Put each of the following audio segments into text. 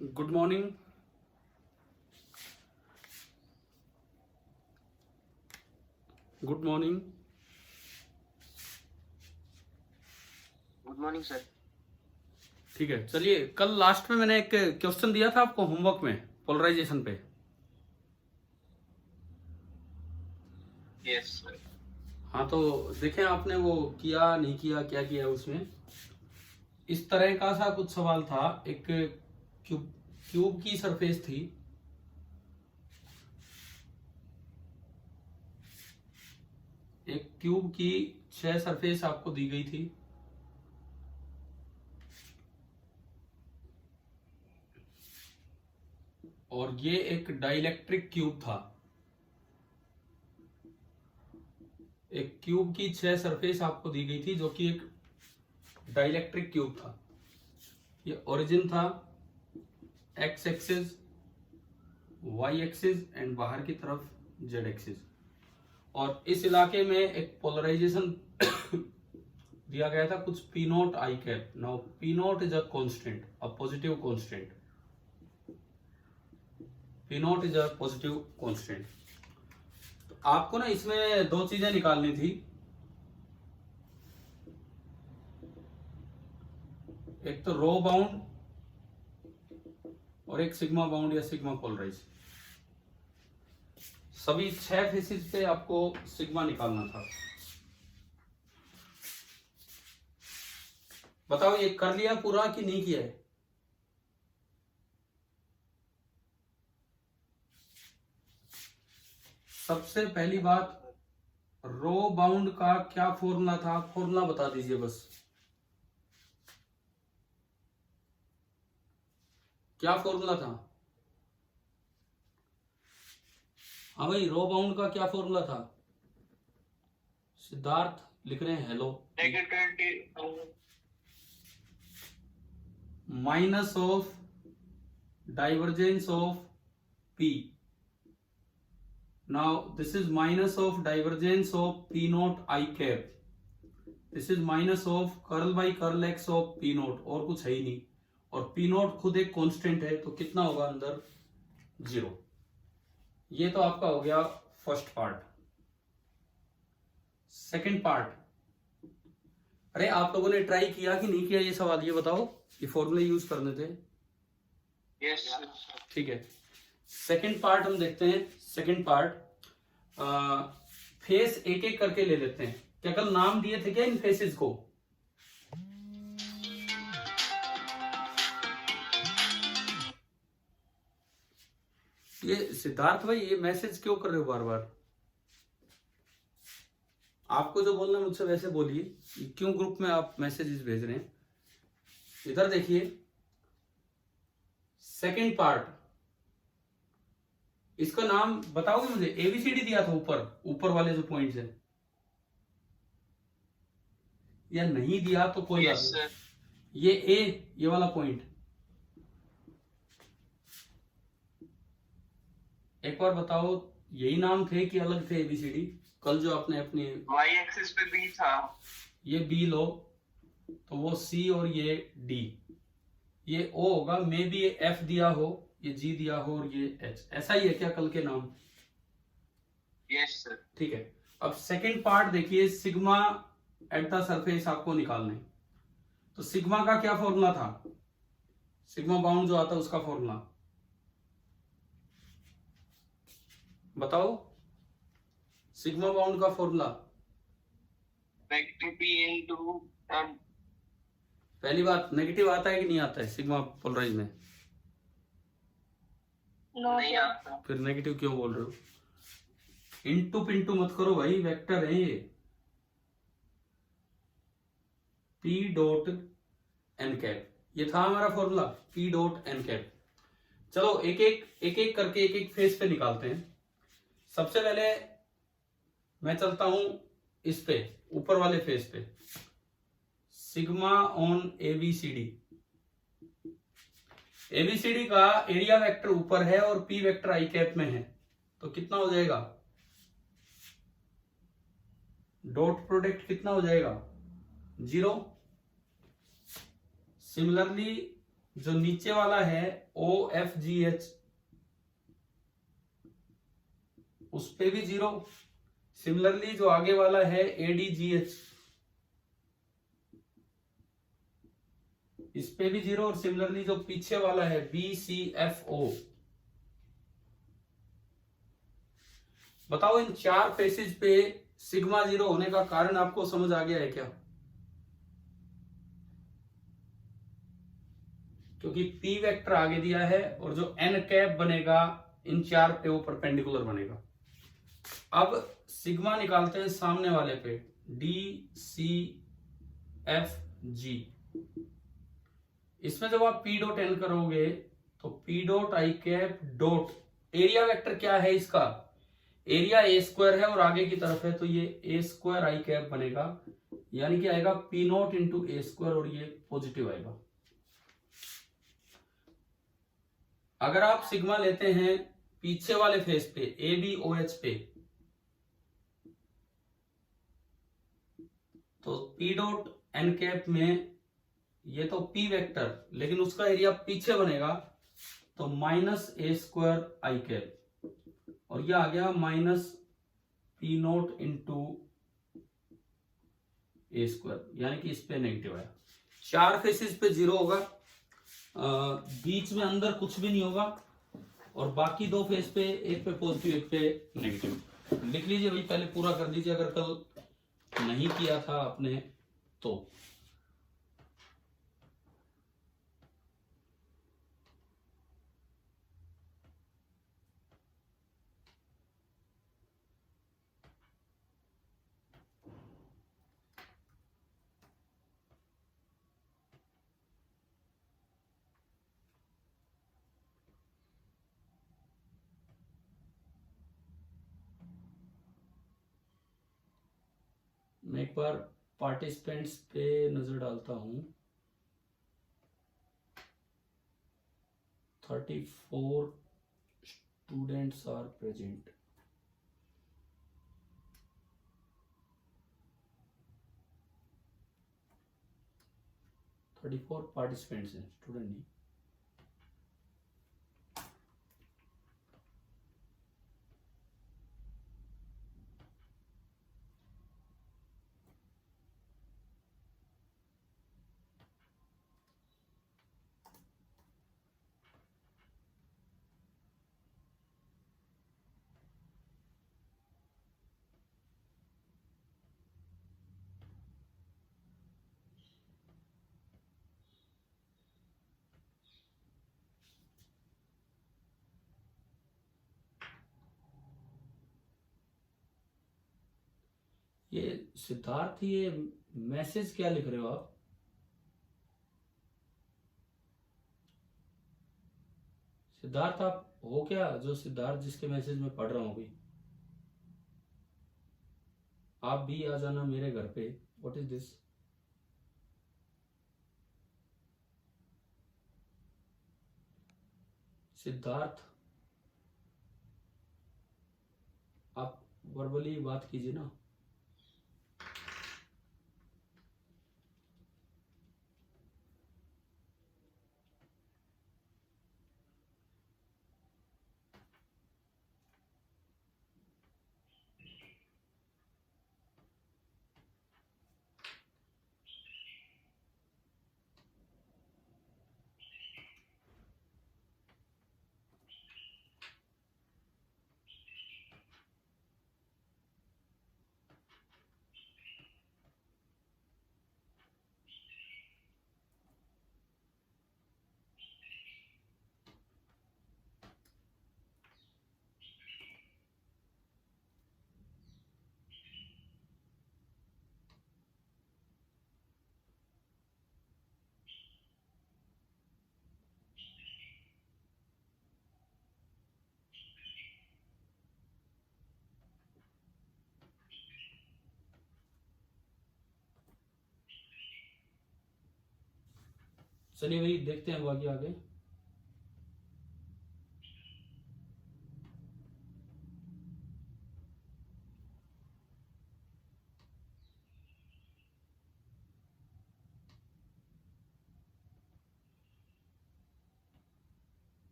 Good morning. Good morning. Good morning sir. ठीक है, चलिए कल लास्ट में मैंने एक क्वेश्चन दिया था आपको होमवर्क में पोलराइजेशन पे। Yes sir. हाँ, तो देखें आपने वो किया नहीं किया, क्या किया उसमें। इस तरह का सा कुछ सवाल था। एक क्यूब क्यूब की सरफेस थी। एक क्यूब की 6 सरफेस आपको दी गई थी। और ये एक डाइलेक्ट्रिक क्यूब था। एक क्यूब की 6 सरफेस आपको दी गई थी जो कि एक डाइलेक्ट्रिक क्यूब था। ये ओरिजिन था, X axis, Y axis and बाहर की तरफ जेड एक्सिस। और इस इलाके में एक पोलराइजेशन दिया गया था कुछ P note I cap. Now P note is a constant, a positive constant. P note is a positive constant. तो आपको ना इसमें दो चीजें निकालनी थी। एक तो रो बाउंड और एक सिग्मा बाउंड या सिग्मा पोलराइज। सभी 6 फेसिस पे आपको सिग्मा निकालना था। बताओ ये कर लिया पूरा कि नहीं किया है? सबसे पहली बात, रो बाउंड का क्या फॉर्मूला था? फॉर्मूला बता दीजिए बस। क्या फॉर्मूला था? हाँ भाई, रो बाउंड का क्या फॉर्मूला था? सिद्धार्थ लिख रहे हैं hello. Minus of divergence of P. Now this is minus of divergence of P note I cap. This is minus of curl by curl x of P note, और कुछ है ही नहीं। और पी नोट खुद एक कांस्टेंट है, तो कितना होगा अंदर? 0। ये तो आपका हो गया फर्स्ट पार्ट। सेकंड पार्ट, अरे आप लोगों ने ट्राई किया कि नहीं किया ये सवाल ये बताओ। ये फॉर्मूले यूज करने थे। यस ठीक है, सेकंड पार्ट हम देखते हैं। सेकंड पार्ट, फेस एक एक करके ले लेते हैं। क्या कल नाम दिए थे क्या इन फेसेस को? ये सिद्धार्थ भाई, ये मैसेज क्यों कर रहे हो बार बार? आपको जो बोलना है मुझसे वैसे बोलिए। क्यों ग्रुप में आप मैसेजेस भेज रहे हैं? इधर देखिए, सेकंड पार्ट, इसका नाम बताओगे मुझे? एबीसीडी दिया था ऊपर, ऊपर वाले जो पॉइंट्स है, या नहीं दिया तो कोई बात नहीं। ये ए, ये वाला पॉइंट एक बार बताओ, यही नाम थे कि अलग थे एबीसीडी? कल जो आपने अपनी वाई एक्सिस पे बी था। ये बी लो तो वो सी, और ये डी, ये ओ होगा। मे बी ये एफ दिया हो, ये जी दिया हो, और ये एच। ऐसा ही है क्या कल के नाम? Yes sir. ठीक है, अब सेकंड पार्ट देखिए, सिग्मा एट द सरफेस आपको निकालना है। तो सिग्मा का क्या फॉर्मूला था? सिग्मा बाउंड जो आता है उसका फॉर्मूला बताओ। सिग्मा बाउंड का फॉर्मूला, नेगेटिव पी इनटू पहली बात, नेगेटिव आता है कि नहीं आता है सिग्मा पोलराइज में? नहीं आता। फिर नेगेटिव क्यों बोल रहे हो? इंटू पिंटू मत करो भाई, वेक्टर है ये। पी डॉट एन कैप, ये था हमारा formula, P dot N cap. चलो एक एक करके एक एक फेस पे निकालते हैं। सबसे पहले मैं चलता हूं इस पे, ऊपर वाले फेस पे। Sigma on ABCD. एबीसीडी का एरिया वेक्टर ऊपर है और पी वेक्टर आई कैप में है, तो कितना हो जाएगा? डॉट प्रोडक्ट कितना हो जाएगा? 0। सिमिलरली जो नीचे वाला है OFGH, उस पे भी 0। सिमिलरली जो आगे वाला है ADGH, इस पे भी 0। और सिमिलरली जो पीछे वाला है BCFO। बताओ इन 4 फेसेज पे सिग्मा 0 होने का कारण आपको समझ आ गया है क्या? क्योंकि P वेक्टर आगे दिया है और जो n कैप बनेगा इन 4 पे वो परपेंडिकुलर बनेगा। अब सिग्मा निकालते हैं सामने वाले पे, DCFG। इसमें जब आप P डॉट n करोगे तो P dot I cap dot, area vector क्या है इसका? एरिया a स्क्वायर है और आगे की तरफ है, तो ये a स्क्वायर आई कैप बनेगा, यानी कि आएगा P not into A square, और ये पॉजिटिव आएगा। अगर आप सिग्मा लेते हैं पीछे वाले फेस पे ABOH पे, तो P डॉट n कैप में ये तो P वेक्टर, लेकिन उसका एरिया पीछे बनेगा, तो minus a square I cap, और ये आ गया minus P not into A square, यानी कि इस पे नेगेटिव आया। 4 फेसेस पे 0 होगा, बीच में अंदर कुछ भी नहीं होगा, और बाकी 2 फेस पे, एक पे पॉजिटिव एक पे नेगेटिव। लिख लीजिए भाई, पहले पूरा कर दीजिए अगर कल नहीं किया था आपने तो। मैं एक बार पार्टिसिपेंट्स पे नजर डालता हूं। 34 students are present. Thirty four participants हैं, स्टूडेंट नहीं। ये सिद्धार्थ, ये मैसेज क्या लिख रहे हो आप? सिद्धार्थ आप हो क्या, जो सिद्धार्थ जिसके मैसेज में पढ़ रहा हूं अभी? आप भी आ जाना मेरे घर पे। What is this? सिद्धार्थ, आप वर्बली बात कीजिए ना। चलिए भाई, देखते हैं बाकी आगे।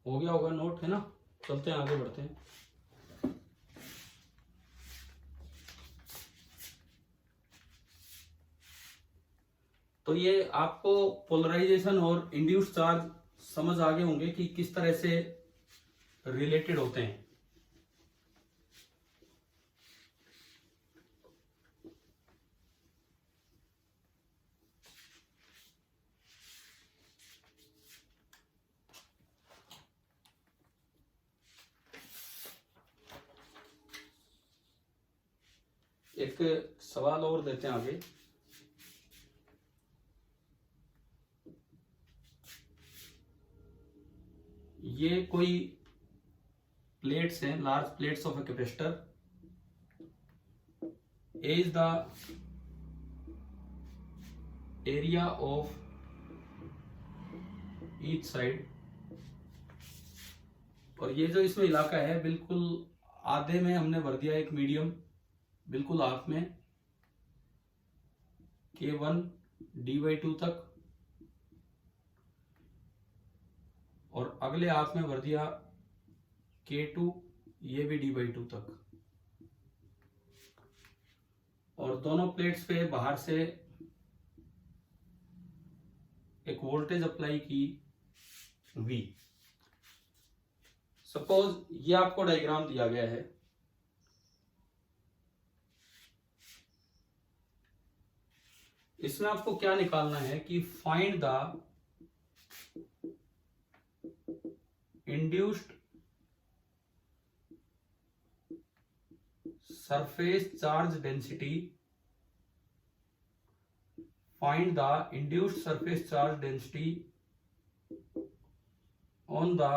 हो गया होगा नोट, है ना? चलते हैं, आगे बढ़ते हैं। तो ये आपको पोलराइजेशन और इंड्यूस्ड चार्ज समझ आ गए होंगे कि किस तरह से रिलेटेड होते हैं। एक सवाल और देते हैं आगे। ये कोई प्लेट्स हैं, large plates of a capacitor. A is the area of each side, और ये जो इसमें इलाका है बिल्कुल आधे में हमने भर दिया एक मीडियम, बिल्कुल हाफ में K1 D/2 तक, और अगले हाफ में भर दिया K2, ये भी D/2 तक, और दोनों प्लेट्स पे बाहर से एक वोल्टेज अप्लाई की V। सपोज ये आपको डायग्राम दिया गया है, इसमें आपको क्या निकालना है कि find the induced surface charge density, find the induced surface charge density on the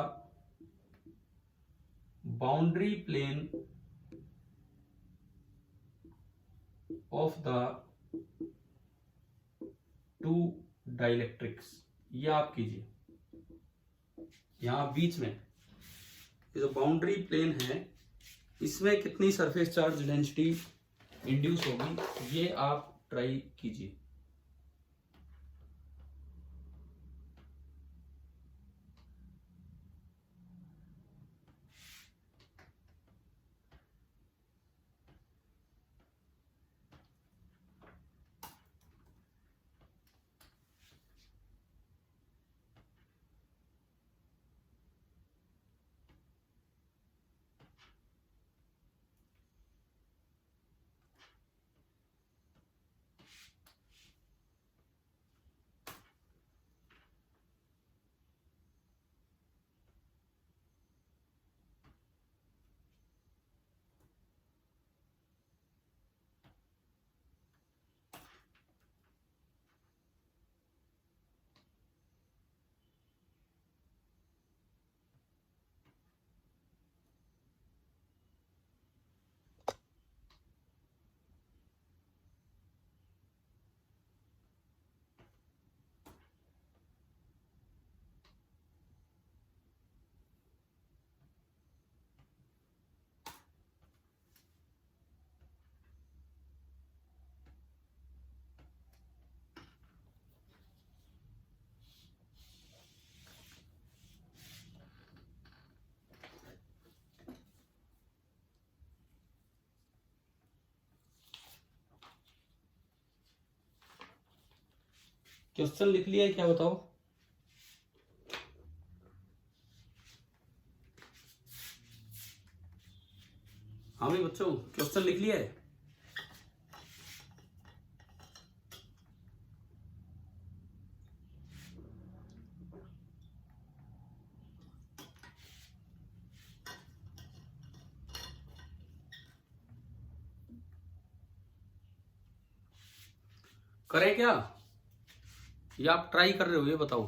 boundary plane of the two dielectrics। ये आप कीजिए, यहां बीच में ये जो बाउंड्री प्लेन है इसमें कितनी सरफेस चार्ज डेंसिटी इंड्यूस होगी, ये आप ट्राई कीजिए। क्वेश्चन लिख लिया है क्या, बताओ? हाँ भाई बच्चों, क्वेश्चन लिख लिया है? करें क्या, या आप ट्राई कर रहे हो, ये बताओ।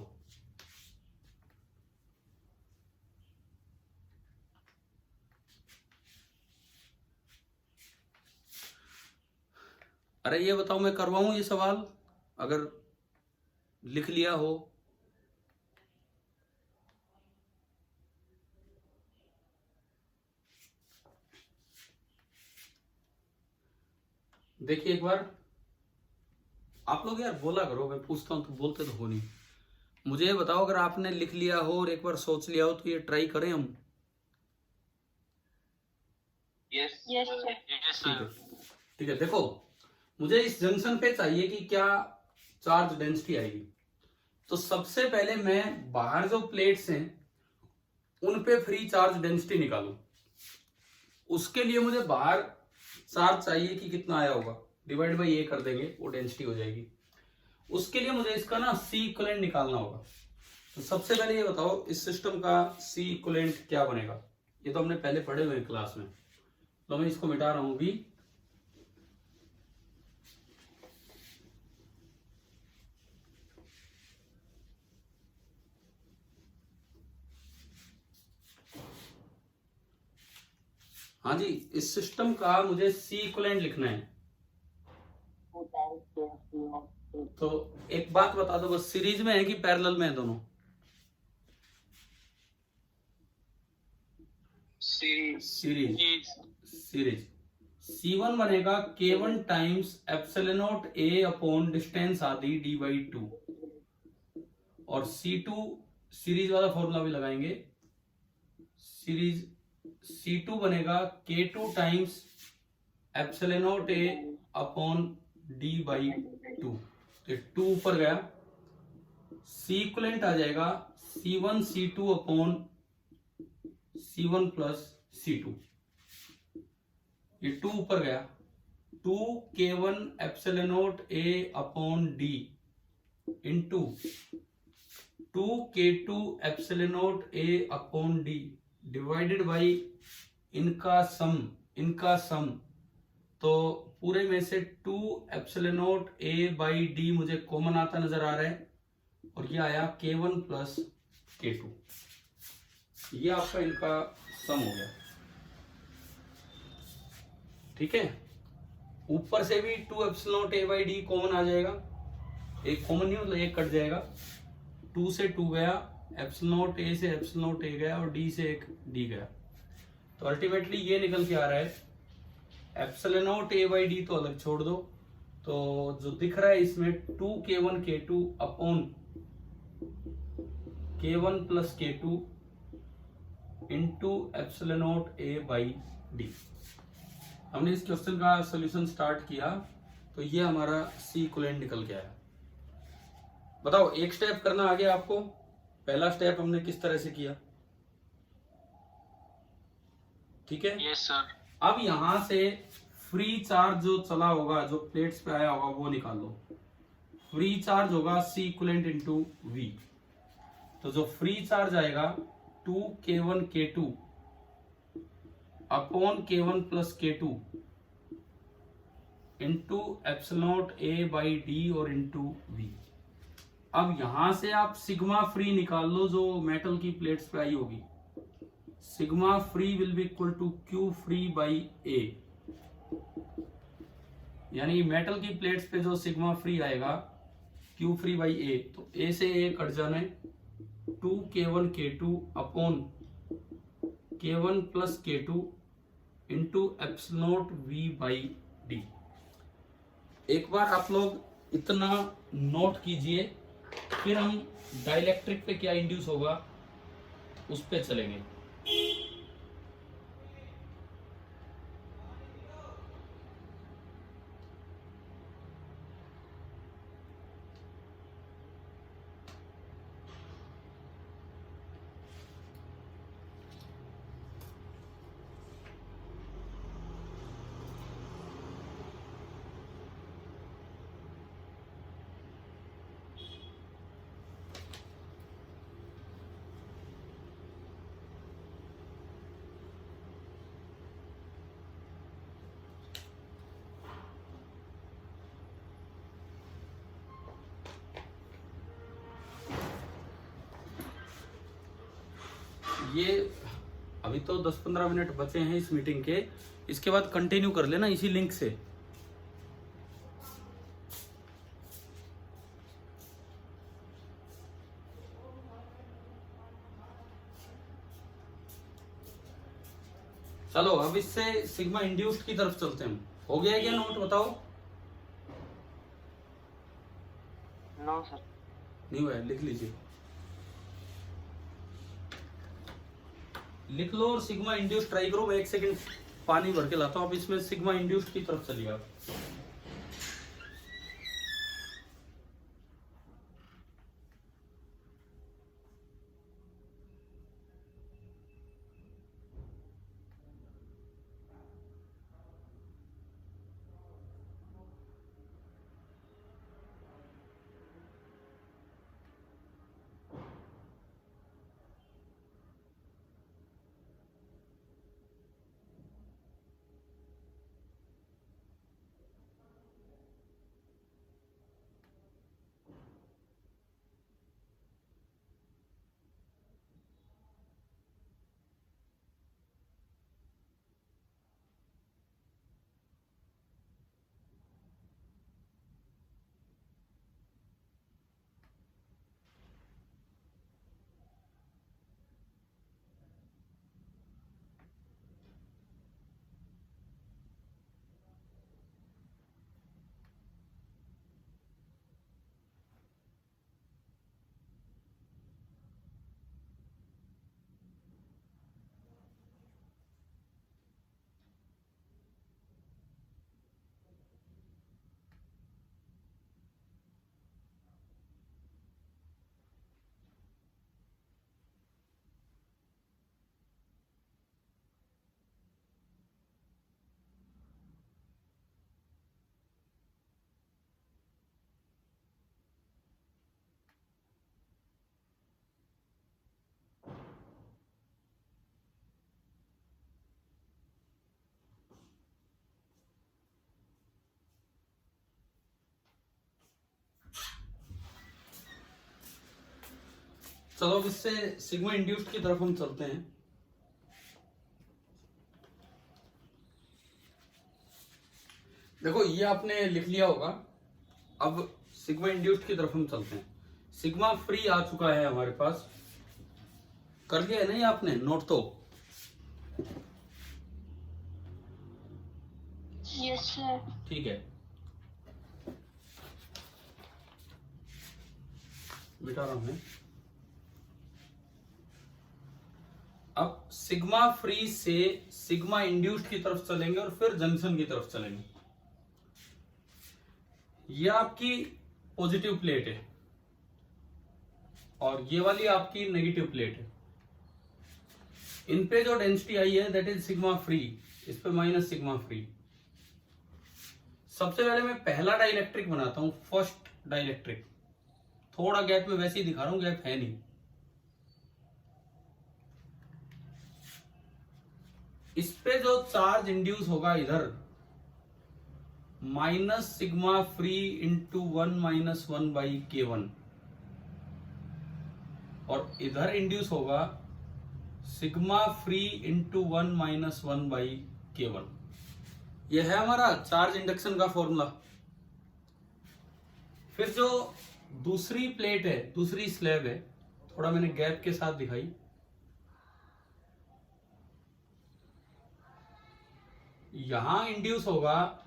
अरे ये बताओ, मैं करवाऊं ये सवाल अगर लिख लिया हो? देखिए एक बार आप लोग यार बोला करो, मैं पूछता हूं तो बोलते तो हो नहीं। मुझे ये बताओ, अगर आपने लिख लिया हो और एक बार सोच लिया हो तो ये ट्राई करें हम। Yes. Yes, sir. Yes, ठीक है, ठीक है। देखो, मुझे इस जंक्शन पे चाहिए कि क्या चार्ज डेंसिटी आएगी। तो सबसे पहले मैं बाहर जो प्लेट्स हैं उन पे फ्री चार्ज डेंसिटी निकालूं। उसके लिए मुझे बाहर चार्ज चाहिए कि कितना आया होगा, डिवाइड बाई ए कर देंगे, वो डेंसिटी हो जाएगी। उसके लिए मुझे इसका ना सी इक्विवेलेंट निकालना होगा। तो सबसे पहले ये बताओ, इस सिस्टम का सी इक्विवेलेंट क्या बनेगा। ये तो हमने पहले पढ़े हुए हैं क्लास में, तो मैं इसको मिटा रहा हूं भी। हाँ जी, इस सिस्टम का मुझे सी इक्विवेलेंट लिखना है। तो एक बात बता दो, बस सीरीज में है कि पैरेलल में है दोनों? सीरीज। सीरीज। C1 बनेगा K1 times epsilon not A upon distance आदि d/2, और C2 सीरीज वाला फॉर्मूला भी लगाएंगे। सीरीज C2 बनेगा K2 times epsilon not A upon d/2। तो 2 ऊपर गया, सी इक्विवेलेंट आ जाएगा C1 C2 upon C1 plus C2। ये 2 ऊपर गया, 2 K1 epsilon not A upon D into 2 K2 epsilon not A upon D divided by इनका सम। तो पूरे में से 2 epsilon not A by D मुझे कॉमन आता नजर आ रहा है, और ये आया K1 प्लस K2। ये आपका इनका सम हो गया। ठीक है, ऊपर से भी 2 epsilon not A by D common आ जाएगा। एक कॉमन नहीं, मतलब एक कट जाएगा। 2 से 2 गया, एप्सिलॉन नॉट A से एप्सिलॉन नॉट A गया, और D से एक D गया। तो अल्टीमेटली ये निकल के आ रहा है, epsilon not A by D तो अलग छोड़ दो, तो जो दिख रहा है इसमें 2 K1 K2 upon K1 plus K2 into epsilon not A by D। हमने इस क्वेश्चन का सॉल्यूशन स्टार्ट किया, तो ये हमारा सी इक्विवेलेंट निकल के आया। बताओ, एक स्टेप करना आगे आपको। पहला स्टेप हमने किस तरह से किया, ठीक है? Yes, sir. अब यहां से फ्री चार्ज जो चला होगा, जो प्लेट्स पे आया होगा, वो निकाल लो। फ्री चार्ज होगा सी इक्विवेलेंट इंटू वी। तो जो फ्री चार्ज आएगा 2 K1 K2 upon K1 plus K2 into epsilon not A by D और इंटू V। अब यहां से आप सिग्मा फ्री निकाल लो, जो मेटल की प्लेट्स पे आई होगी। Sigma free will be equal to Q free by A, यानी मेटल की प्लेट्स पे जो सिग्मा फ्री आएगा Q फ्री बाई A, तो A से A कट जाने, 2 K1 K2 upon K1 plus K2 into epsilon not V by D। एक बार आप लोग इतना नोट कीजिए, फिर हम डाइलेक्ट्रिक पे क्या इंड्यूस होगा उस पे चलेंगे। ये अभी तो 10-15 मिनट बचे हैं इस मीटिंग के, इसके बाद कंटिन्यू कर लेना इसी लिंक से। चलो अब इससे सिग्मा इंड्यूस्ड की तरफ चलते हैं। हो गया क्या नोट, बताओ? No sir. नहीं हुआ है, लिख लीजिए, लिख लो। और सिग्मा इंड्यूस्ड ट्राई करो। मैं 1 सेकंड पानी भर के लाता हूँ। आप इसमें सिग्मा इंड्यूस्ड की तरफ चलिए आप। चलो अब इससे सिग्मा इंड्यूस्ड की तरफ हम चलते हैं। देखो ये आपने लिख लिया होगा। अब सिग्मा इंड्यूस्ड की तरफ हम चलते हैं। सिग्मा फ्री आ चुका है हमारे पास। कर लिया है नहीं आपने नोट तो? Yes sir. ठीक है, बिठा रहा हूं मैं। अब सिग्मा फ्री से सिग्मा इंड्यूस्ड की तरफ चलेंगे और फिर जंक्शन की तरफ चलेंगे। ये आपकी पॉजिटिव प्लेट है और ये वाली आपकी नेगेटिव प्लेट है। इन पे जो डेंसिटी आई है दैट इज सिग्मा फ्री, इस पे माइनस सिग्मा फ्री। सबसे पहले मैं पहला डाइलेक्ट्रिक बनाता हूं, फर्स्ट डाइलेक्ट्रिक। थोड़ा गैप में वैसे ही दिखा रहा हूं, गैप है नहीं। इस पे जो चार्ज इंड्यूस होगा इधर minus sigma free into 1-1/K1 और इधर इंड्यूस होगा सिग्मा फ्री इंटू 1-1/K1। यह है हमारा चार्ज इंडक्शन का फॉर्मूला। फिर जो दूसरी प्लेट है, दूसरी स्लैब है, थोड़ा मैंने गैप के साथ दिखाई। यहां इंड्यूस होगा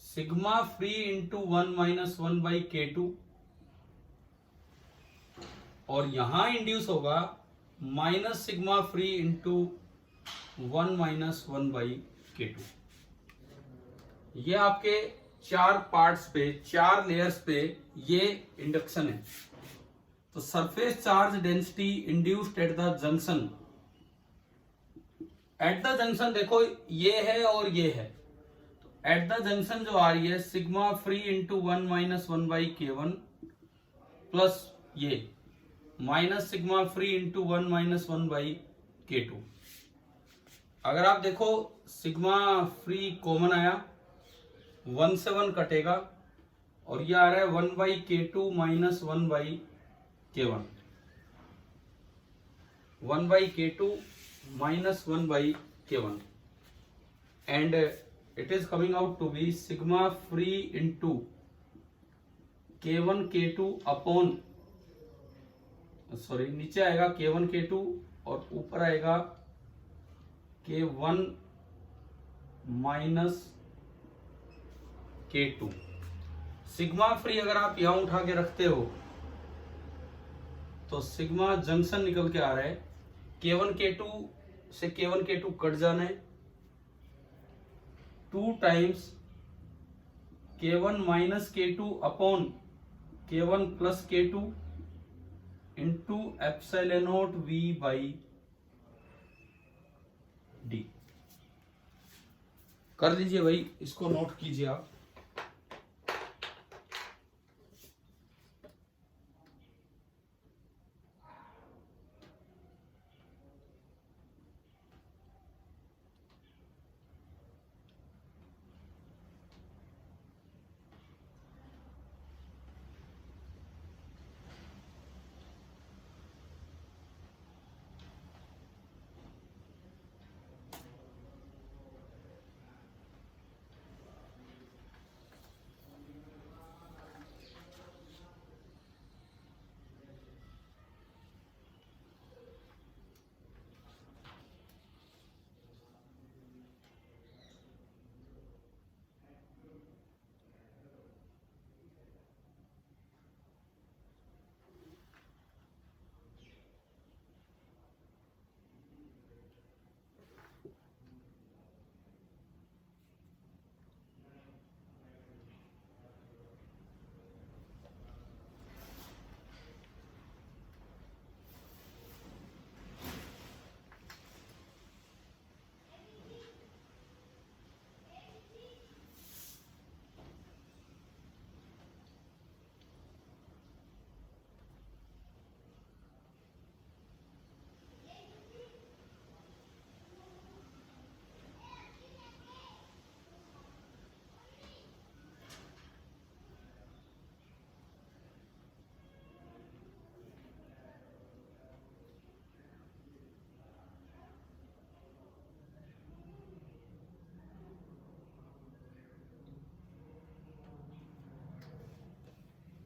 सिग्मा फ्री इंटू 1-1/K2 और यहां इंड्यूस होगा minus sigma free into 1-1/K2। ये आपके 4 पार्ट्स पे, 4 लेयर्स पे ये इंडक्शन है। तो surface charge density induced eight the junction, eight the junction देखो ये है और ये है। तो एट द जंक्शन जो आ रही है sigma free into 1-1/K1 plus ये minus sigma free into 1-1/K2। अगर आप देखो सिग्मा फ्री कॉमन आया, 1 से 1 कटेगा और ये आ रहा है 1/K2 minus 1/K1, 1/K2 minus 1/K1 and it is coming out to be sigma free into K1 K2 upon, sorry नीचे आएगा K1 K2 और ऊपर आएगा K1 minus K2। Sigma free अगर आप यहां उठा के रखते हो तो सिग्मा जंक्शन निकल के आ रहा है, K1 K2 से K1 K2 कट जाना है, 2 times K1 minus K2 upon K1 plus K2 into epsilon not V by D. कर लीजिए भाई, इसको नोट कीजिए आप।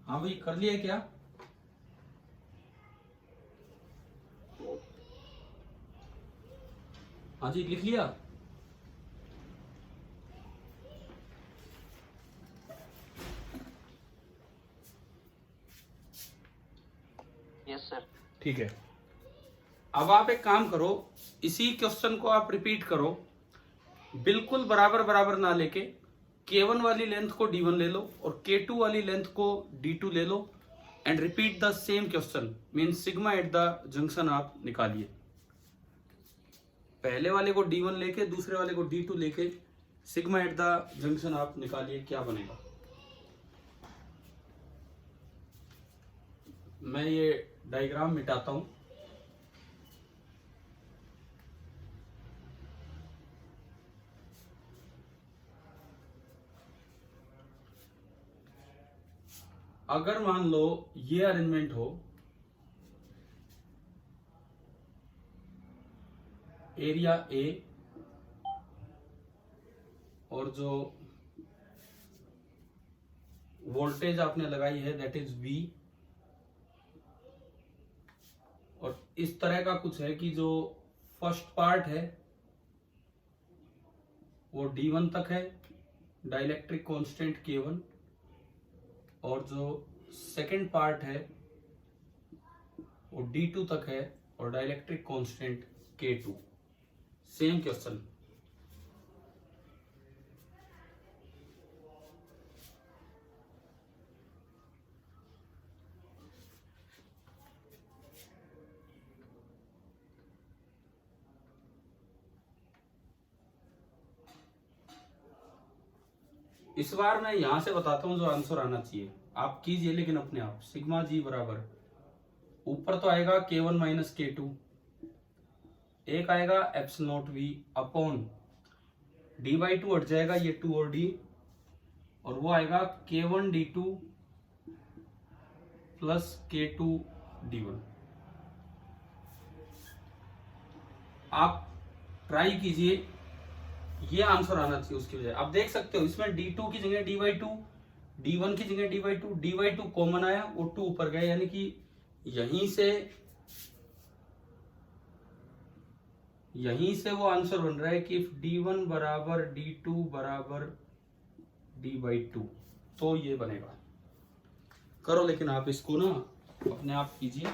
हाँ भाई, कर लिया क्या? हाँ जी, लिख लिया। Yes sir. ठीक है, अब आप एक काम करो, इसी क्वेश्चन को आप रिपीट करो, बिल्कुल बराबर बराबर ना लेके K1 वाली लेंथ को D1 ले लो और K2 वाली लेंथ को D2 ले लो and repeat the same question, mean sigma at the junction आप निकालिए। पहले वाले को D1 लेके दूसरे वाले को D2 लेके सिग्मा एट द जंक्शन आप निकालिए, क्या बनेगा। मैं ये डायग्राम मिटाता हूं। अगर मान लो ये अरेंजमेंट हो, एरिया ए और जो वोल्टेज आपने लगाई है दैट इज V, और इस तरह का कुछ है कि जो फर्स्ट पार्ट है वो D1 तक है, डाइलेक्ट्रिक कांस्टेंट K1, और जो सेकंड पार्ट है वो D2 तक है और dielectric constant K2। Same question. इस बार मैं यहां से बताता हूं जो आंसर आना चाहिए, आप कीजिए लेकिन अपने आप। सिग्मा जी बराबर, ऊपर तो आएगा K1 माइनस K2, एक आएगा epsilon not V upon D/2 हट जाएगा, ये 2 और D, और वो आएगा K1 D2 plus K2 D1। आप ट्राई कीजिए, ये आंसर आना चाहिए उसकी वजह। आप देख सकते हो इसमें D2 की जगह D/2, D1 की जगह D/2, D/2 कॉमन आया, वो 2 ऊपर गए, यानी कि यहीं से वो आंसर बन रहा है कि D1 बराबर D2 बराबर D/2, तो ये बनेगा। करो लेकिन आप इसको ना अपने आप कीजिए।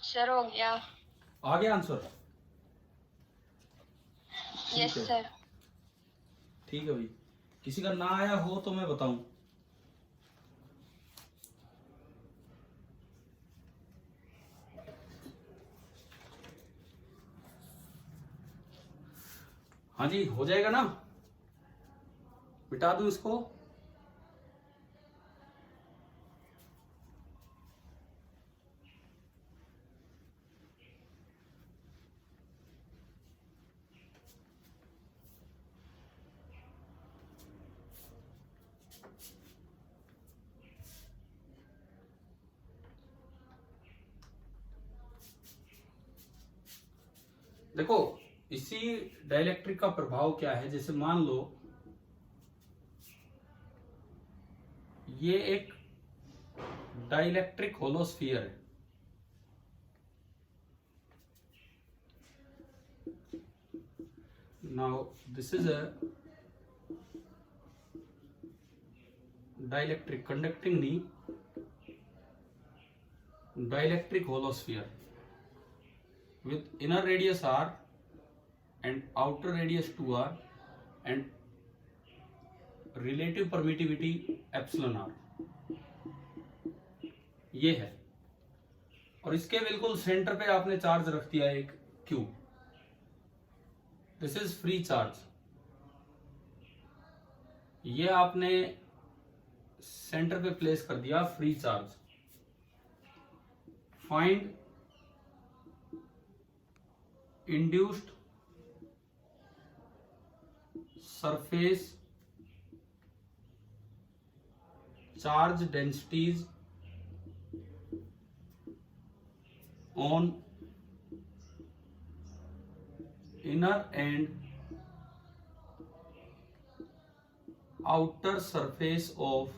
सर हो गया। आ गया आंसर? यस है। सर। ठीक है भाई, किसी का ना आया हो तो मैं बताऊं। हाँ जी, हो जाएगा ना? मिटा दूं इसको? देखो, इसी डाइलेक्ट्रिक का प्रभाव क्या है, जैसे मान लो ये एक डाइलेक्ट्रिक होलोस्फीयर है। Now this is a dielectric conducting no dielectric hollow sphere with inner radius r and outer radius 2r and relative permittivity epsilon r, ये है। और इसके बिल्कुल सेंटर पे आपने चार्ज रख दिया एक q। This is free charge. ये आपने सेंटर पे प्लेस कर दिया free charge. Find induced surface charge densities on inner and outer surface of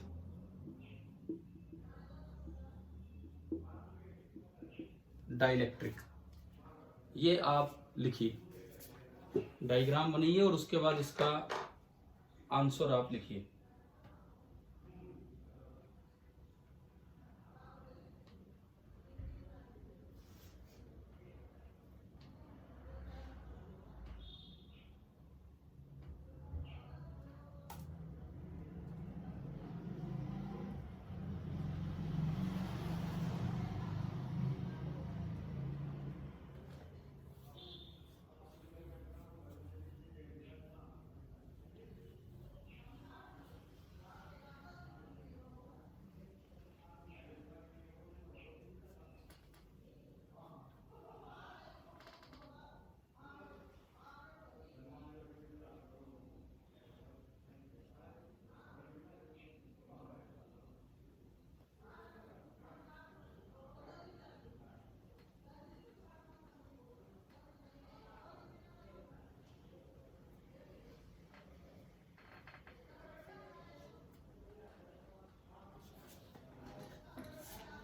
dielectric. ये आप लिखिए, डायग्राम बनाइए और उसके बाद इसका आंसर आप लिखिए।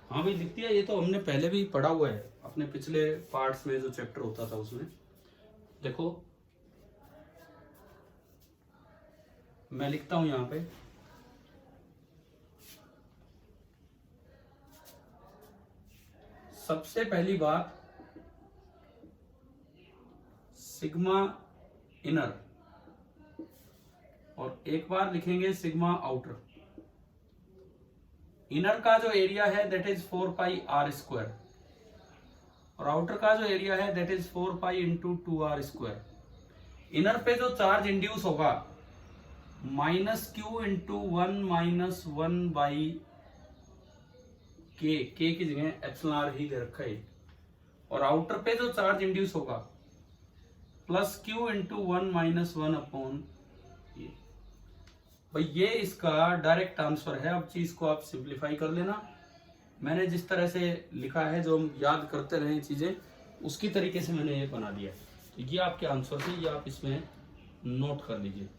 हाँ भाई, लिख दिया। ये तो हमने पहले भी पढ़ा हुआ है अपने पिछले पार्ट्स में, जो चैप्टर होता था उसमें। देखो मैं लिखता हूं यहां पे, सबसे पहली बात सिग्मा इनर, और एक बार लिखेंगे सिग्मा आउटर। इनर का जो एरिया है that is 4 pi R square, और आउटर का जो एरिया है that is 4 pi into 2r square. Inner पे जो चार्ज इंड्यूस होगा minus Q into 1 minus 1 by K की जगह एप्सिलॉन आर ही दे रखा है। और आउटर पे जो चार्ज इंड्यूस होगा plus Q into 1 minus 1 upon ये। भाई ये इसका डायरेक्ट आंसर है। अब चीज को आप सिंप्लीफाई कर लेना। मैंने जिस तरह से लिखा है, जो हम याद करते रहे चीजें, उसकी तरीके से मैंने ये बना दिया। तो ये आपके आंसर से, ये आप इसमें नोट कर लीजिए।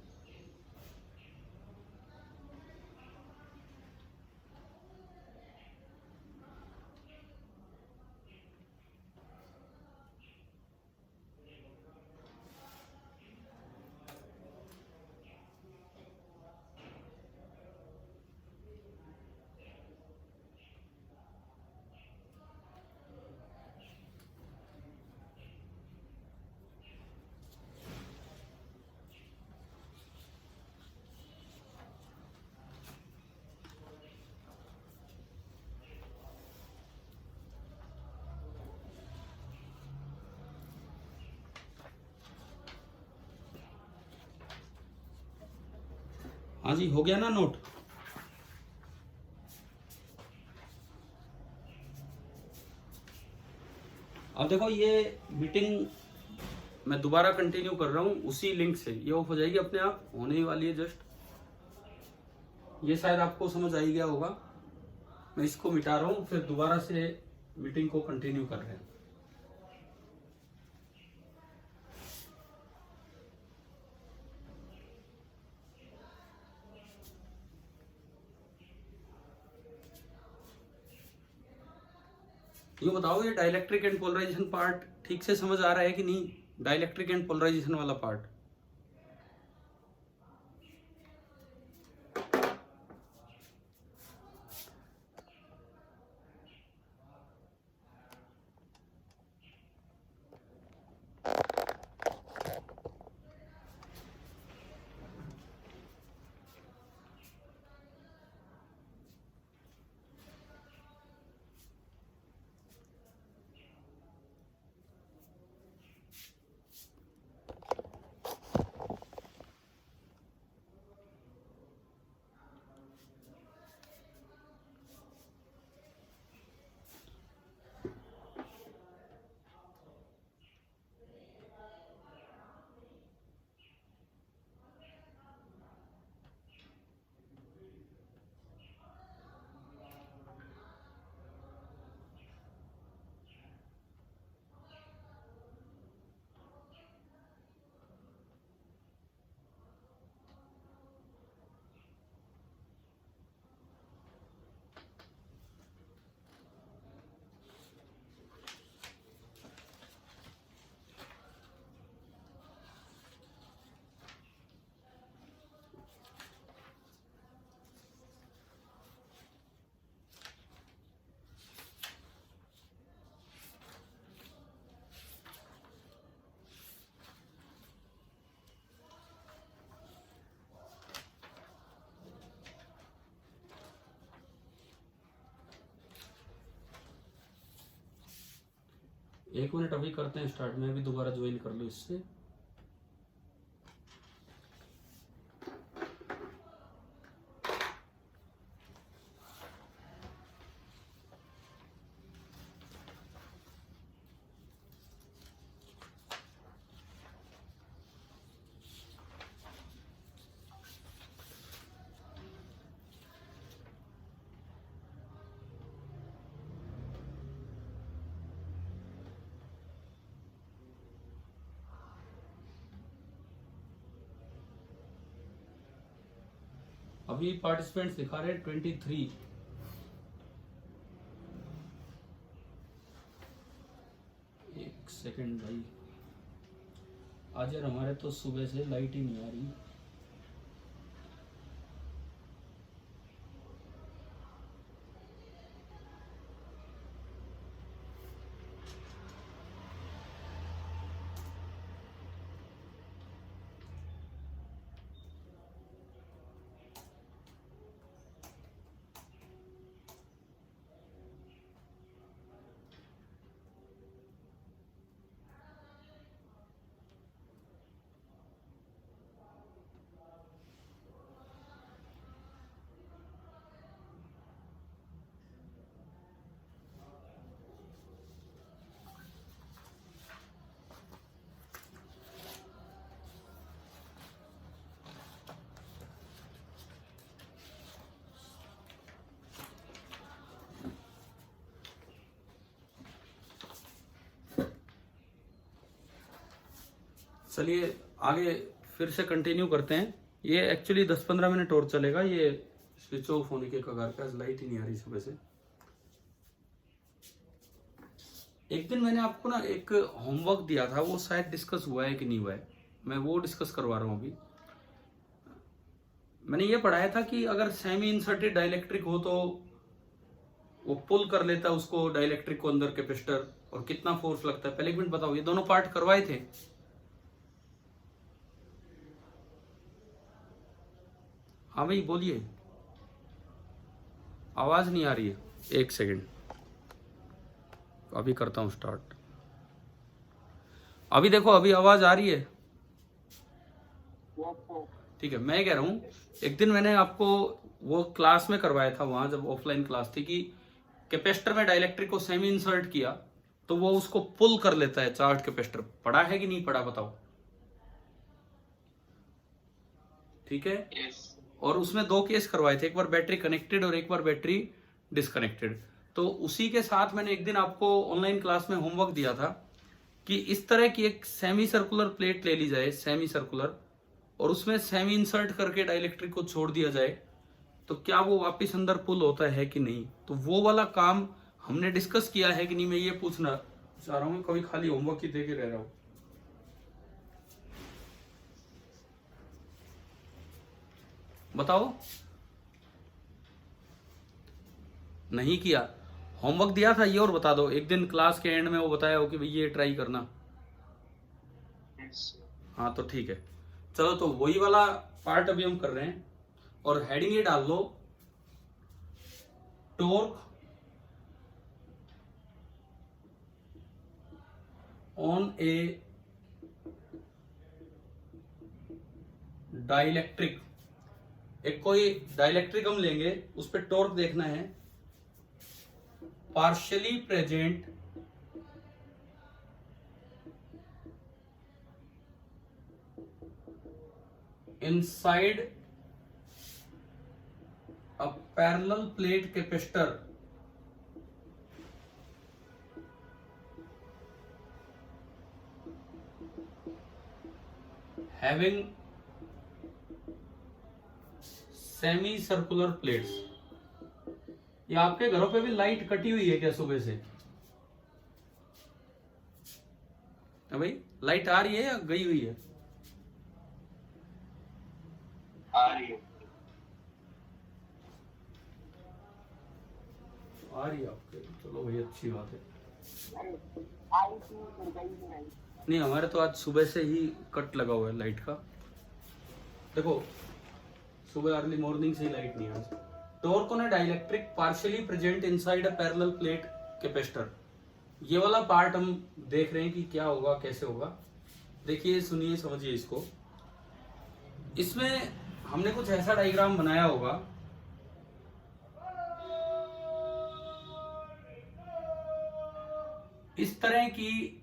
हाँ जी, हो गया ना नोट? अब देखो, ये मीटिंग मैं दोबारा कंटिन्यू कर रहा हूं उसी लिंक से, ये ऑफ हो जाएगी अपने आप, होने ही वाली है जस्ट। ये शायद आपको समझ आ ही गया होगा। मैं इसको मिटा रहा हूं, फिर दोबारा से मीटिंग को कंटिन्यू कर रहे हैं। ये बताओ, ये डाइलेक्ट्रिक एंड पोलराइजेशन पार्ट ठीक से समझ आ रहा है कि नहीं? डाइलेक्ट्रिक एंड पोलराइजेशन वाला पार्ट। एक मिनट, अभी करते हैं स्टार्ट। मैं भी दोबारा ज्वाइन कर लूँ इससे। अभी पार्टिसिपेंट्स दिखा रहे हैं 23। एक सेकंड भाई, आज यार हमारे तो सुबह से लाइट ही नहीं आ रही। चलिए आगे फिर से कंटिन्यू करते हैं। ये एक्चुअली 10-15 मिनट और चलेगा। ये स्विच ऑफ होने के कगार पे, आज लाइट ही नहीं आ रही सुबह से। एक दिन मैंने आपको ना एक होमवर्क दिया था, वो शायद डिस्कस हुआ है कि नहीं हुआ है, मैं वो डिस्कस करवा रहा हूँ अभी। मैंने ये पढ़ाया था कि अगर सेमी इंसर्टेड डाइलेक्ट्रिक हो तो वो पुल कर लेता है उसको डाइलेक्ट्रिक को अंदर कैपेसिटर, और कितना फोर्स लगता है। पहले एक मिनट बताओ, ये दोनों पार्ट करवाए थे? हाँ भाई बोलिए, आवाज नहीं आ रही है। एक सेकंड, अभी करता हूं स्टार्ट। अभी देखो, अभी आवाज आ रही है? ठीक है। मैं कह रहा हूं, एक दिन मैंने आपको वो क्लास में करवाया था, वहां जब ऑफलाइन क्लास थी, कि कैपेसिटर में डाइलेक्ट्रिक को सेमी इंसर्ट किया तो वो उसको पुल कर लेता है चार्ज कैपेसिटर। पढ़ा है कि नहीं पढ़ा बताओ? ठीक है। और उसमें 2 केस करवाए थे, एक बार बैटरी कनेक्टेड और एक बार बैटरी डिस्कनेक्टेड। तो उसी के साथ मैंने एक दिन आपको ऑनलाइन क्लास में होमवर्क दिया था कि इस तरह की एक सेमी सर्कुलर प्लेट ले ली जाए, सेमी सर्कुलर, और उसमें सेमी इंसर्ट करके डाइलेक्ट्रिक को छोड़ दिया जाए तो क्या वो वापस अंदर पुल होता है कि नहीं। तो वो वाला काम हमने डिस्कस किया है कि नहीं, मैं ये पूछना चाह रहा हूँ। कभी खाली होमवर्क ही दे के रह रहा हूँ। बताओ। नहीं किया? होमवर्क दिया था ये और बता दो। एक दिन क्लास के एंड में वो बताया हो कि भाई ये ट्राई करना। हाँ तो ठीक है, चलो। तो वही वाला पार्ट अभी हम कर रहे हैं, और हेडिंग ये डाल लो, टॉर्क ऑन ए डाइलेक्ट्रिक। एक कोई डाइलेक्ट्रिक हम लेंगे, उस पर टॉर्क देखना है, partially present inside a parallel plate capacitor having semi circular plates। ये आपके घरों पे भी लाइट कटी हुई है क्या सुबह से? भाई लाइट आ रही है या गई हुई है? आ रही है। आ रही है आपके, चलो भाई अच्छी बात है। नहीं, हमारे तो आज सुबह से ही कट लगा हुआ है लाइट का। देखो सुबह अर्ली मॉर्निंग से ही लाइट नहीं है आज। Torque on A dielectric partially present inside a parallel plate capacitor, ये वाला पार्ट हम देख रहे हैं कि क्या होगा, कैसे होगा। देखिए, सुनिए, समझिए इसको। इसमें हमने कुछ ऐसा डायग्राम बनाया होगा, इस तरह की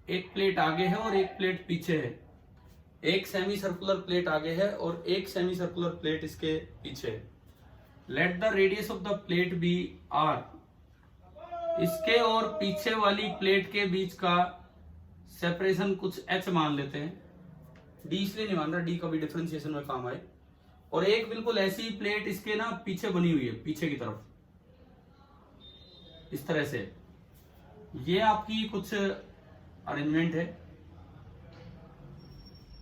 एक प्लेट आगे है और एक प्लेट पीछे है। एक सेमी सर्कुलर प्लेट आगे है और एक सेमी सर्कुलर प्लेट इसके पीछे है। Let the radius of the plate be R. इसके और पीछे वाली प्लेट के बीच का सेपरेशन कुछ h मान लेते हैं। d इसलिए नहीं मान रहा, d कभी डिफरेंशिएशन में काम आए। और एक बिल्कुल ऐसी प्लेट इसके ना पीछे बनी हुई है, पीछे की तरफ, इस तरह से। ये आपकी कुछ अरेंजमेंट है।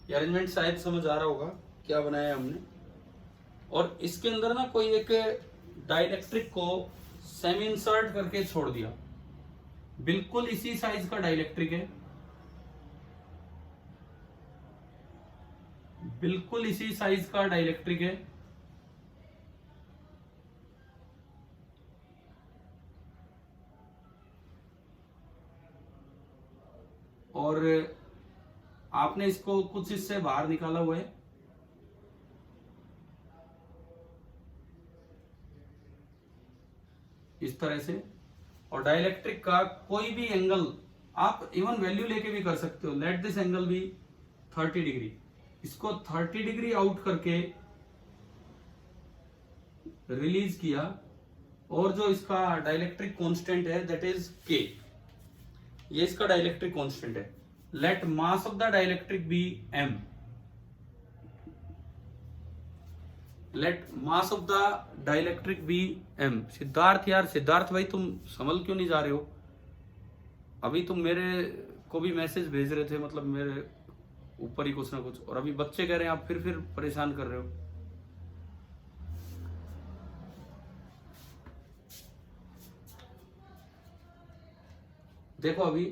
ये अरेंजमेंट शायद समझ आ रहा होगा क्या बनाया है हमने। और इसके अंदर ना कोई एक डाइलेक्ट्रिक को सेमी इंसर्ट करके छोड़ दिया। बिल्कुल इसी साइज का डाइलेक्ट्रिक है, बिल्कुल इसी साइज का डाइलेक्ट्रिक है। और आपने इसको कुछ इससे बाहर निकाला हुआ है। इस तरह से। और डाइलेक्ट्रिक का कोई भी एंगल आप इवन वैल्यू लेके भी कर सकते हो। लेट दिस एंगल भी 30 डिग्री। इसको 30 डिग्री आउट करके रिलीज किया, और जो इसका डाइलेक्ट्रिक कांस्टेंट है दैट इज के। ये इसका डाइलेक्ट्रिक कांस्टेंट है। Let mass of the dielectric be m, let mass of the dielectric be m। Siddharth यार, सिद्धार्थ भाई तुम संभल क्यों नहीं जा रहे हो? अभी तुम मेरे को भी मैसेज भेज रहे थे, मतलब मेरे ऊपर ही कुछ ना कुछ, और अभी बच्चे कह रहे हैं, आप फिर परेशान कर रहे हो। देखो अभी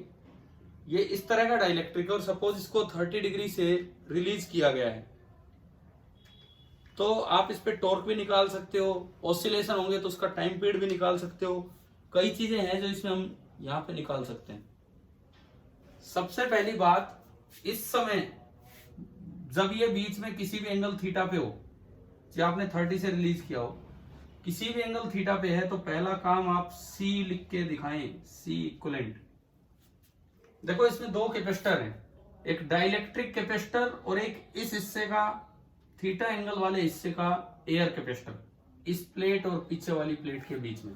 ये इस तरह का डाइलेक्ट्रिक है और सपोज इसको 30 डिग्री से रिलीज किया गया है, तो आप इस पे टॉर्क भी निकाल सकते हो, ऑसिलेशन होंगे तो उसका टाइम पीरियड भी निकाल सकते हो, कई चीजें हैं जो इसमें हम यहां पे निकाल सकते हैं। सबसे पहली बात, इस समय जब ये बीच में किसी भी एंगल थीटा पे हो, जो आपने 30 से रिलीज किया हो, किसी भी एंगल थीटा पे है, तो पहला काम आप C लिख के दिखाएं, C इक्विवेलेंट। देखो इसमें दो कैपेसिटर हैं, एक डाइलेक्ट्रिक कैपेसिटर और एक इस हिस्से का थीटा एंगल वाले हिस्से का एयर कैपेसिटर, इस प्लेट और पीछे वाली प्लेट के बीच में।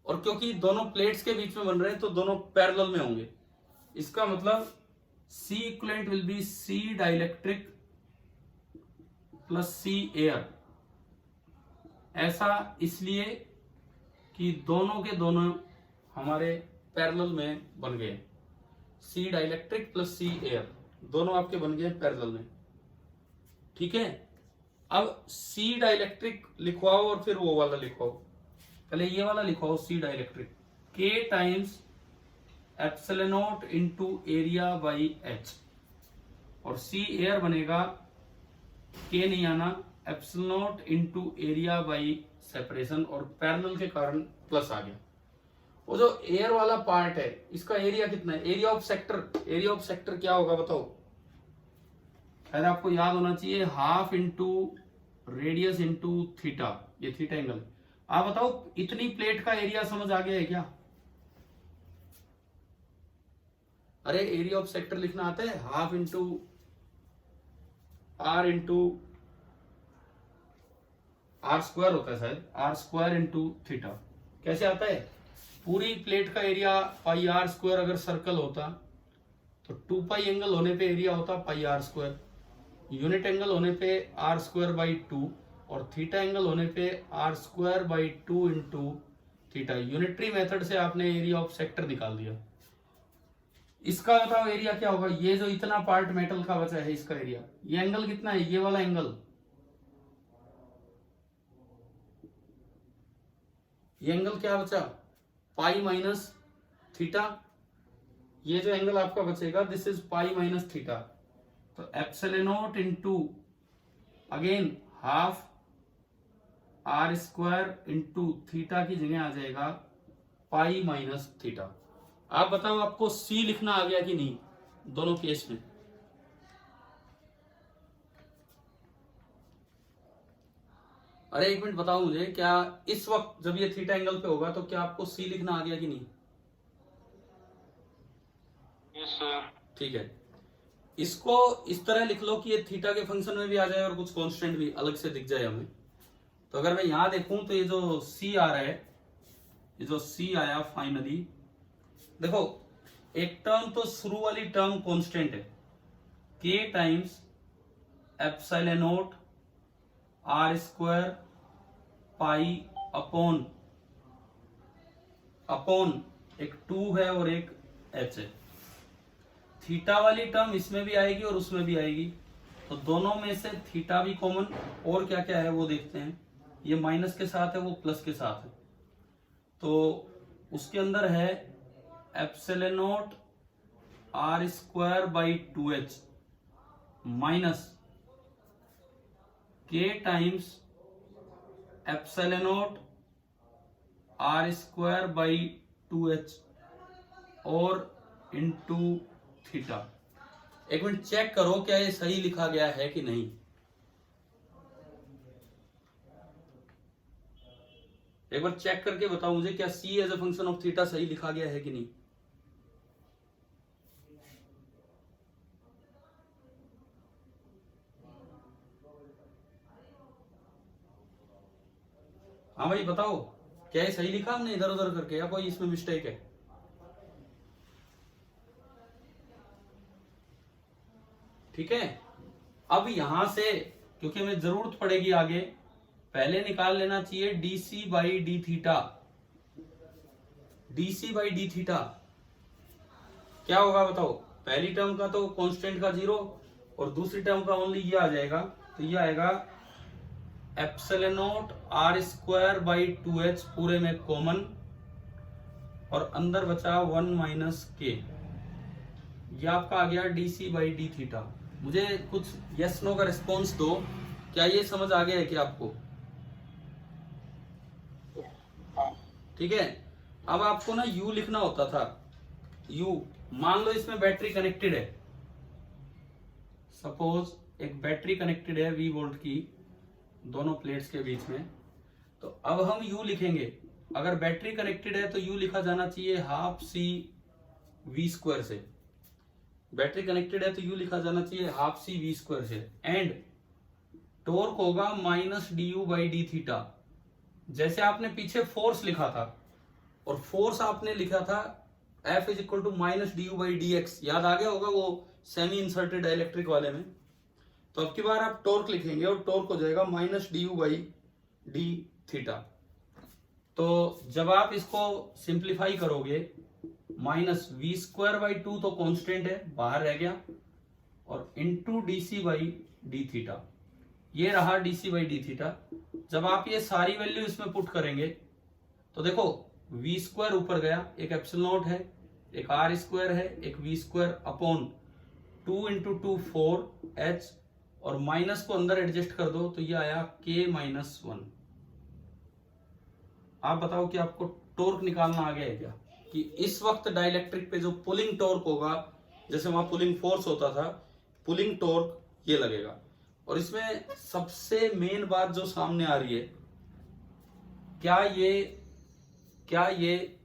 और क्योंकि दोनों प्लेट्स के बीच में बन रहे हैं तो दोनों पैरेलल में होंगे, इसका मतलब C equivalent will be C dielectric plus C air. ऐसा इसलिए कि दोनों के दोनों हमारे पैरेलल में बन गए, C dielectric plus C air, दोनों आपके बन गए पैरेलल में। ठीक है, अब C डाइलेक्ट्रिक लिखवाओ और फिर वो वाला लिखवाओ। पहले ये वाला लिखवाओ, C dielectric, K times epsilon naught into area by H, और C एयर बनेगा, K नहीं आना, epsilon naught into area by separation, और पैरेलल के कारण प्लस आ गया। वो जो एयर वाला पार्ट है इसका एरिया कितना है? Area of sector, area of sector क्या होगा बताओ? पहले आपको याद होना चाहिए, half into radius into theta, ये थीटा एंगल। आप बताओ इतनी प्लेट का एरिया समझ आ गया है क्या? अरे एरिया ऑफ सेक्टर लिखना आता है, half into R into R square होता है शायद, आर स्क्वायर इंटू थीटा। कैसे आता है? पूरी प्लेट का एरिया पाई आर स्क्वायर, अगर सर्कल होता तो 2 पाई एंगल होने पे एरिया होता पाई आर स्क्वायर, यूनिट एंगल होने पे आर स्क्वायर बाई 2, और थीटा एंगल होने पे R square by 2 into theta. Unitary method से आपने एरिया ऑफ सेक्टर निकाल दिया। इसका बताओ एरिया क्या होगा? ये जो इतना पार्ट मेटल का बचा है इसका एरिया, ये एंगल कितना है? ये वाला एंगल, ये एंगल क्या बचा? Pi minus theta. ये जो एंगल आपका बचेगा this is pi minus theta, तो epsilon naught into again half r square into theta की जगह आ जाएगा पाई माइनस थीटा। आप बताओ आपको C लिखना आ गया कि नहीं दोनों केस में? अरे एक मिनट बताओ मुझे, क्या इस वक्त जब ये थीटा एंगल पे होगा तो क्या आपको C लिखना आ गया कि नहीं? Yes sir. ठीक है, इसको इस तरह लिख लो कि ये थीटा के फंक्शन में भी आ जाए और कुछ कांस्टेंट भी अलग से दिख जाए हमें। तो अगर मैं यहां देखूं तो ये जो C आ रहा है, ये जो C आया फाइनली, देखो एक टर्म तो शुरू वाली टर्म कांस्टेंट है, K times epsilon not are square pi upon एक 2 है और एक H है। थीटा वाली टर्म इसमें भी आएगी और उसमें भी आएगी, तो दोनों में से थीटा भी कॉमन, और क्या क्या है वो देखते हैं। ये माइनस के साथ है, वो प्लस के साथ है, तो उसके अंदर है epsilon not are square by 2H minus K times epsilon not are square by 2H और इंटू थीटा। एक मिनट चेक करो क्या ये सही लिखा गया है कि नहीं। एक बार चेक करके बताओ मुझे, क्या C as a function of theta सही लिखा गया है कि नहीं? हाँ भाई बताओ, क्या ये सही लिखा हमने इधर उधर करके, या कोई इसमें मिस्टेक है? ठीक है। अब यहां से क्योंकि हमें जरूरत पड़ेगी आगे, पहले निकाल लेना चाहिए DC by d theta. DC by d theta क्या होगा बताओ? पहली टर्म का तो कांस्टेंट का 0 और दूसरी टर्म का ओनली ये आ जाएगा, तो ये आएगा epsilon not are square by 2h पूरे में कॉमन, और अंदर बचा 1 माइनस के। ये आपका आ गया डीसी बाई डी थीटा। मुझे कुछ यस नो का रिस्पॉन्स दो, क्या ये समझ आ गया है कि आपको? ठीक है। अब आपको ना यू लिखना होता था। यू मान लो इसमें बैटरी कनेक्टेड है, सपोज एक बैटरी कनेक्टेड है V वोल्ट की दोनों प्लेट्स के बीच में, तो अब हम यू लिखेंगे। अगर बैटरी कनेक्टेड है तो यू लिखा जाना चाहिए हाफ सी वी स्क्वायर से। बैटरी कनेक्टेड है तो यू लिखा जाना चाहिए हाफ सी वी स्क्वायर से। एंड टॉर्क होगा minus D you by d theta. जैसे आपने पीछे फोर्स लिखा था, और फोर्स आपने लिखा था F is equal to minus D you by D X, याद आ गया होगा वो सेमी इंसर्टेड इलेक्ट्रिक वाले में। तो अब की बार आप टॉर्क लिखेंगे और टॉर्क हो जाएगा minus D you by d theta. तो जब आप इसको सिंप्लीफाई करोगे, माइनस वी स्क्वायर बाई 2 तो कांस्टेंट है, बाहर रह गया, और into DC by d theta, ये रहा डीसी बाई डी थीटा। जब आप ये सारी वैल्यू इसमें पुट करेंगे तो देखो वी स्क्वायर ऊपर गया, एक एप्सिलॉन नॉट है, एक आर स्क्वायर है, एक we square upon 2 into 2 4h, और माइनस को अंदर एडजस्ट कर दो तो ये आया k माइनस 1। आप बताओ कि आपको टॉर्क निकालना आ गया है क्या? कि इस वक्त डाइलेक्ट्रिक पे जो पुलिंग टॉर्क होगा, जैसे वहां पुलिंग फोर्स होता था, पुलिंग टॉर्क ये लगेगा। और इसमें सबसे मेन बात जो सामने आ रही है, क्या ये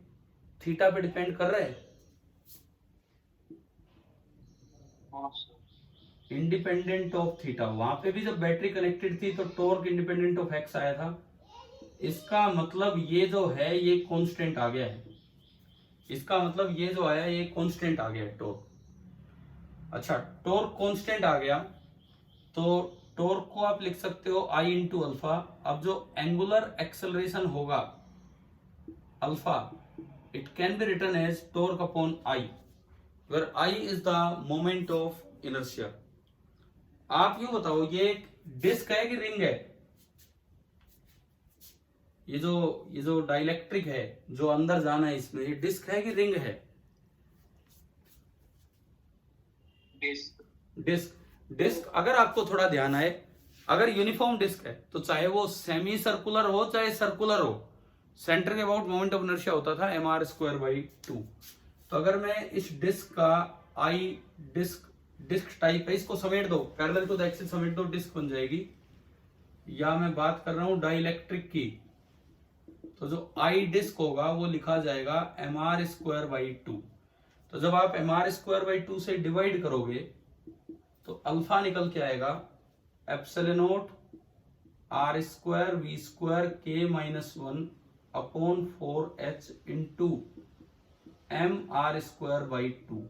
थीटा पे डिपेंड कर रहा है? Independent of theta. वहां पे भी जब बैटरी कनेक्टेड थी तो टॉर्क इंडिपेंडेंट ऑफ एक्स आया था। इसका मतलब ये जो है ये कांस्टेंट आ गया है। इसका मतलब ये जो आया ये कांस्टेंट आ गया है टॉर्क। अच्छा, टॉर्क कांस्टेंट आ गया तो टॉर्क को आप लिख सकते हो I इंटू अल्फा। अब जो एंगुलर एक्सेलरेशन होगा alpha, it can be written as torque upon I, where I is the moment of inertia. आप यूं बताओ, ये एक डिस्क है कि रिंग है? ये जो डाइलेक्ट्रिक है जो अंदर जाना है इसमें, ये डिस्क है कि रिंग है? डिस्क। अगर आपको थोड़ा ध्यान आए, अगर यूनिफॉर्म डिस्क है तो चाहे वो सेमी सर्कुलर हो चाहे सर्कुलर हो, सेंटर के अबाउट मोमेंट ऑफ इनर्शिया होता था mr स्क्वायर बाई 2। तो अगर मैं इस डिस्क का आई डिस्क टाइप है, इसको समेट दो, पैरेलल टू द एक्सिस समेट दो, डिस्क बन जाएगी। या मैं बात कर रहा हूं डाइलेक्ट्रिक की, तो जो आई डिस्क होगा वो लिखा जाएगा mr स्क्वायर बाई 2। तो जब आप mr स्क्वायर बाई 2 से डिवाइड करोगे तो अल्फा निकल के आएगा epsilon not are square v square के minus 1 upon 4h into mr square by 2।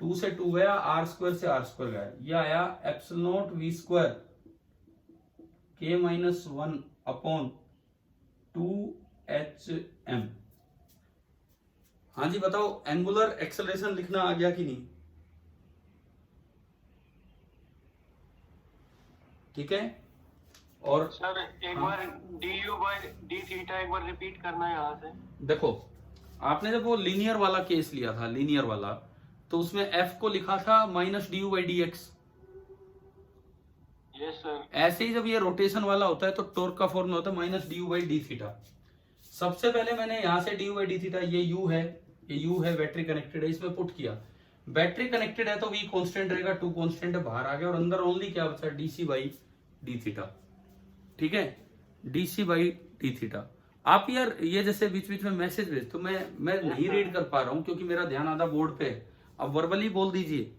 2 से 2 गया, आर स्क्वायर से आर स्क्वायर गया, ये आया एप्सिलॉन नॉट वी स्क्वायर के माइनस 1 अपॉन 2hm। हाँ जी बताओ, एंगुलर एक्सेलरेशन लिखना आ गया कि नहीं? ठीक है। और सर एक बार d you by d theta एक बार रिपीट करना है यहाँ से। देखो, आपने जब वो लीनियर वाला केस लिया था, लीनियर वाला, तो उसमें f को लिखा था minus D you by D x. Yes sir. ऐसे ही जब ये रोटेशन वाला होता है तो टॉर्क का फॉर्मूला होता है minus D you by d theta. सबसे पहले मैंने यहां से D you by d theta, ये u है, ये u है, बैटरी कनेक्टेड है, इसमें पुट किया। बैटरी कनेक्टेड है तो v कांस्टेंट रहेगा, 2 कांस्टेंट है, बाहर आ गया, और अंदर ओनली क्या बचा? DC by d theta. ठीक है, डीसी बाई डी थीटा। आप यार ये जैसे बीच बीच में मैसेज भेज, तो मैं नहीं रीड कर पा रहा हूं क्योंकि मेरा ध्यान आधा बोर्ड पे है। अब वर्बली बोल दीजिए।